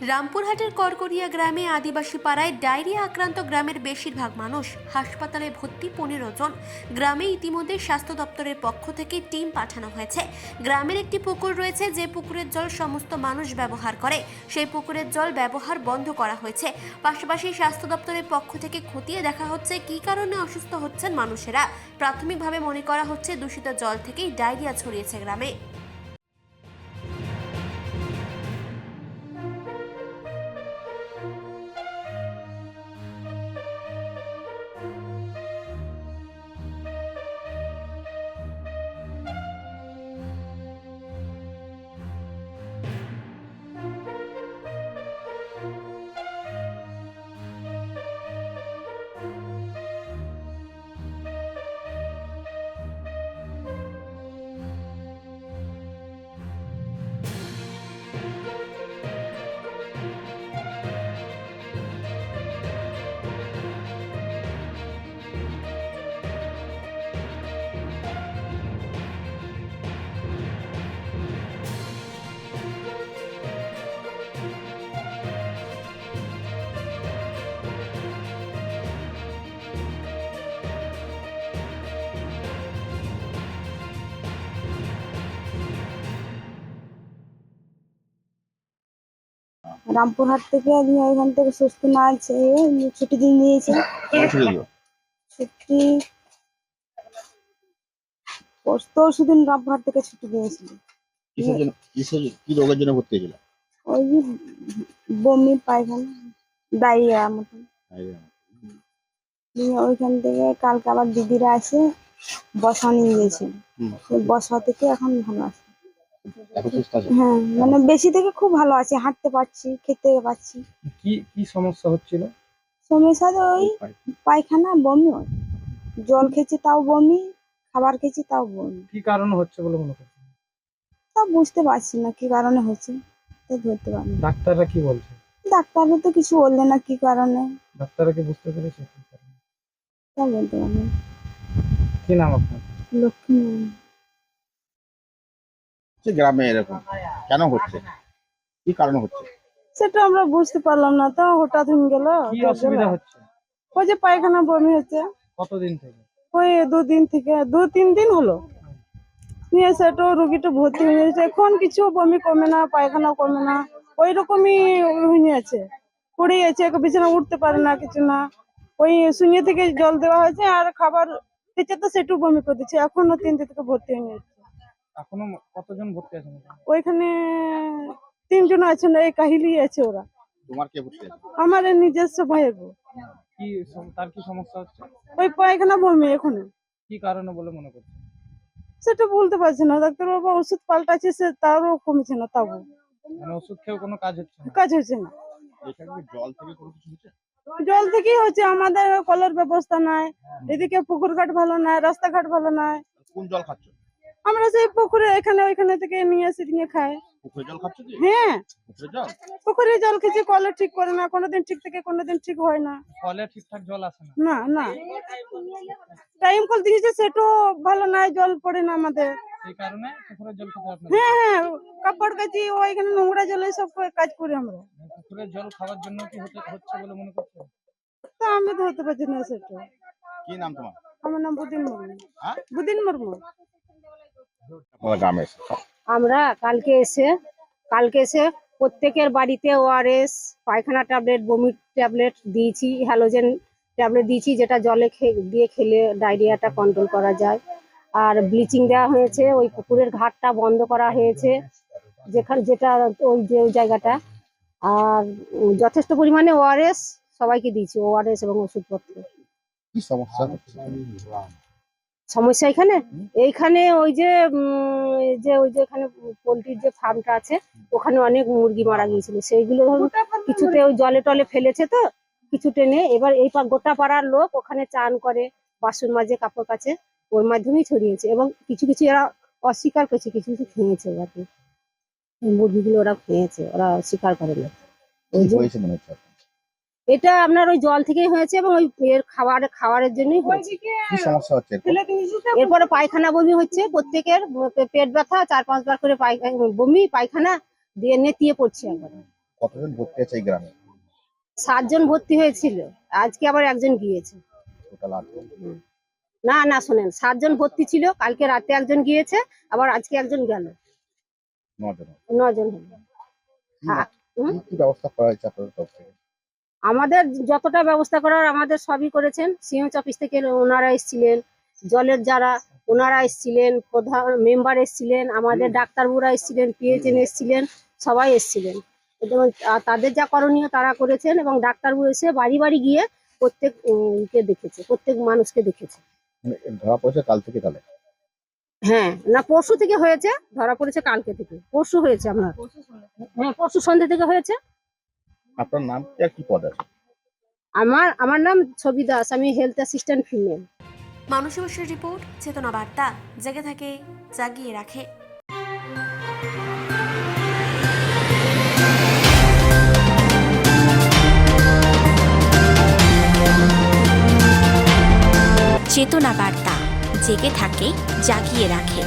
রামপুরহাটের করকরিয়া গ্রামে আদিবাসী পাড়ায় ডায়রিয়া আক্রান্ত গ্রামের বেশিরভাগ মানুষ। হাসপাতালে ভর্তি 15 জন। গ্রামে ইতিমধ্যে স্বাস্থ্য দপ্তরের পক্ষ থেকে টিম পাঠানো হয়েছে। গ্রামের একটি পুকুর রয়েছে, যে পুকুরের জল সমস্ত মানুষ ব্যবহার করে। সেই পুকুরের জল ব্যবহার বন্ধ করা হয়েছে। পাশাপাশি স্বাস্থ্য দপ্তরের পক্ষ থেকে খতিয়ে দেখা হচ্ছে কী কারণে অসুস্থ হচ্ছেন মানুষেরা। প্রাথমিকভাবে মনে করা হচ্ছে দূষিত জল থেকেই ডায়রিয়া ছড়িয়েছে গ্রামে। রামপুরহাট থেকে এখান থেকে সুস্থ না আছে, ছুটি দিন দিয়েছে। ছুটি পরশুদিন রামপুরহাট থেকে ছুটি দিয়েছিল। কি রোগের জন্য ভর্তি হয়েছিল? ওই যে বমি পায়খানা ডায়রিয়া মতন। ওইখান থেকে কালকে আবার দিদিরা এসে বসা নিয়ে গেছিল। বসা থেকে এখন ভালো আছে। হ্যাঁ, মানে বেশি থেকে খুব ভালো আছে, হাঁটতে পারছি, খেতে পারছি। কি কি সমস্যা হচ্ছিল? সমস্যা তো ওই পায়খানা বমি হয়, জল খেয়েছি তাও বমি, খাবার খেয়েছি তাও বমি। কি কারণে হচ্ছে বলে মনে করছেন? তা বুঝতে পারছি না কি কারণে হচ্ছে, তা ধরতে পারি না। ডাক্তাররা কি বলছে? ডাক্তাররা তো কিছু বললে না কি কারণে, ডাক্তাররা কি বুঝতে পেরেছে কি কারণে? তা বলতে পারি না। কি নাম আপনার? লক্ষ্মী গ্রামে এরকম কেন হচ্ছে, কি কারণে হচ্ছে সেটা আমরা বুঝতে পারলাম না, তো হঠাৎ হয়ে গেল। কি অসুবিধা হচ্ছে? ওই যে পায়খানা বমি হচ্ছে, কতদিন থেকে? ওই 2 দিন থেকে 2-3 দিন হলো নিয়ে সেটা রুগীটা ভর্তি হয়ে গেছে। এখন কিছু বমি কমে না, পায়খানা কমে না, ওই রকমই হয়ে আছে, পড়ে আছে, বিছানা উঠতে পারে না, কিছু না। ওই শূন্য থেকে জল দেওয়া হয়েছে আর খাবার খেতে তো সেটু বমি করে দিচ্ছে। এখনো 3 দিন থেকে ভর্তি হয়ে যাচ্ছে। এখনো কতজন ভর্তি আছেন? ওইখানে 3 জন আছেন, এই কাহিলি আছে ওরা। তোমার কে ভর্তি আছে? আমার নিজস্ব ভাইয়ের বউ। কি তার কি সমস্যা হচ্ছে? ওই পায়খানা বমি এখনো। কি কারণে বলে মনে করছেন? সেটা বলতে পারছি না, ডাক্তারবাবু ওষুধ পাল্টাচ্ছে, সে তারও কমছে না, তাও মানে ওষুধ খেয়েও কোনো কাজ হচ্ছে না? কাজ হচ্ছে না। এখানে কি জল থেকে কোনো কিছু হচ্ছে? জল থেকেই হচ্ছে, আমাদের কলের ব্যবস্থা নাই, এদিকে পুকুর ঘাট ভালো নাই, রাস্তাঘাট ভালো নাই। কোন জল খাচ্ছ? আমরা সেই পুকুরে এখানে ওইখানে থেকে নিয়ে এসে নিয়ে খাই। পুকুরের জল খাচ্ছ কি? হ্যাঁ, পুকুরের জল? পুকুরে জল খেয়েছি, কলে ঠিক করে না, কোনোদিন ঠিক থাকে কোনোদিন ঠিক হয় না। কলে ঠিকঠাক জল আসে না? না না, টাইম কল দিয়েছে, সেটাও ভালো নাই, জল পড়ে না আমাদের। সেই কারণে পুকুরের জল খেতে আপনার? হ্যাঁ হ্যাঁ, কাপড় কাচি ওইখানে নোংরা জলে সব কাজ করি আমরা। পুকুরের জল খাওয়ার জন্য কি হচ্ছে বলে মনে করছেন? তা আমি তো হতে পারছি না সেটা। কি নাম তোমার? আমার নাম বুদিন মুর্মু। হ্যাঁ, বুদিন মুর্মু। গ্রামে আমরা কালকে এসে প্রত্যেকের বাড়িতে ওআরএস, পায়খানা ট্যাবলেট, বমির ট্যাবলেট দিয়েছি, হ্যালোজেন ট্যাবলেট দিয়েছি, যেটা জলে দিয়ে খেলে ডায়রিয়াটা কন্ট্রোল করা যায়। আর ব্লিচিং দেওয়া হয়েছে, ওই পুকুরের ঘাটটা বন্ধ করা হয়েছে, যেটা ওই জায়গাটা। আর যথেষ্ট পরিমাণে ওআরএস সবাইকে দিয়েছি, ওআরএস এবং ওষুধপত্র। কি সমস্যা হচ্ছে? সমস্যা এইখানে ওই যে এখানে পোলট্রির যে ফার্মটা আছে, ওখানে অনেক মুরগি মারা গিয়েছিল, সেইগুলো ধরুন কিছুতে ওই জলে টলে ফেলেছে, তো কিছু টেনে এবার এই গোটা পাড়ার লোক ওখানে চান করে, বাসন মাজে, কাপড় কাচে, ওর মাধ্যমেই ছড়িয়েছে। এবং কিছু কিছু এরা অস্বীকার করছে, কিছু কিছু খেয়েছে, ওরা মুরগিগুলো ওরা খেয়েছে, ওরা স্বীকার করে না। এটা আপনার ওই জল থেকেই হয়েছে এবং ওই এর খাবারের জন্যই হয়েছে। কি সমস্যা হচ্ছে? এরপরে পায়খানা বমি হচ্ছে, প্রত্যেকের পেট ব্যথা, 4-5 বার করে বমি পায়খানা দিয়ে নেতিয়ে পড়ছে একবারে। কতজন ভর্তি আছে এই গ্রামে? 7 জন ভর্তি হয়েছিল, আজকে আবার একজন গিয়েছে। টোটাল 8 জন। না না, শোনেন, 7 জন ভর্তি ছিল, কালকে রাতে একজন গিয়েছে, আবার আজকে একজন গেল, 9 জন। 9 জন হলো। কি ব্যবস্থা করা হয়েছে আপনাদের তরফ থেকে? আমাদের যতটা ব্যবস্থা করার আমাদের সবই করেছেন। সিএমএইচ অফিস থেকে ওনারা এসেছিলেন, জলের যারা ওনারা এসেছিলেন, প্রধান মেম্বার এসেছিলেন, আমাদের ডাক্তারবাবুরা এসেছিলেন, পিএইচএন এসেছিলেন, সবাই এসেছিলেন। এবং তাদের যা করণীয় তারা করেছেন, এবং ডাক্তারবাবু এসে বাড়ি বাড়ি গিয়ে প্রত্যেক কে দেখেছে, প্রত্যেক মানুষকে দেখেছে। ধরা পড়েছে কাল থেকে তাহলে? হ্যাঁ, না পরশু থেকে হয়েছে, ধরা পড়েছে কালকে থেকে, পরশু হয়েছে আপনার। হ্যাঁ, পরশু সন্ধ্যে থেকে হয়েছে। আপনার নাম কি আর কি পদ আছে? আমার নাম ছবি দাস, আমি হেলথ অ্যাসিস্ট্যান্ট ফিমেল। মানুষের বসের রিপোর্ট, চেতনা বার্তা, জেগে থাকে, জাগিয়ে রাখে। চেতনা বার্তা, জেগে থাকে, জাগিয়ে রাখে।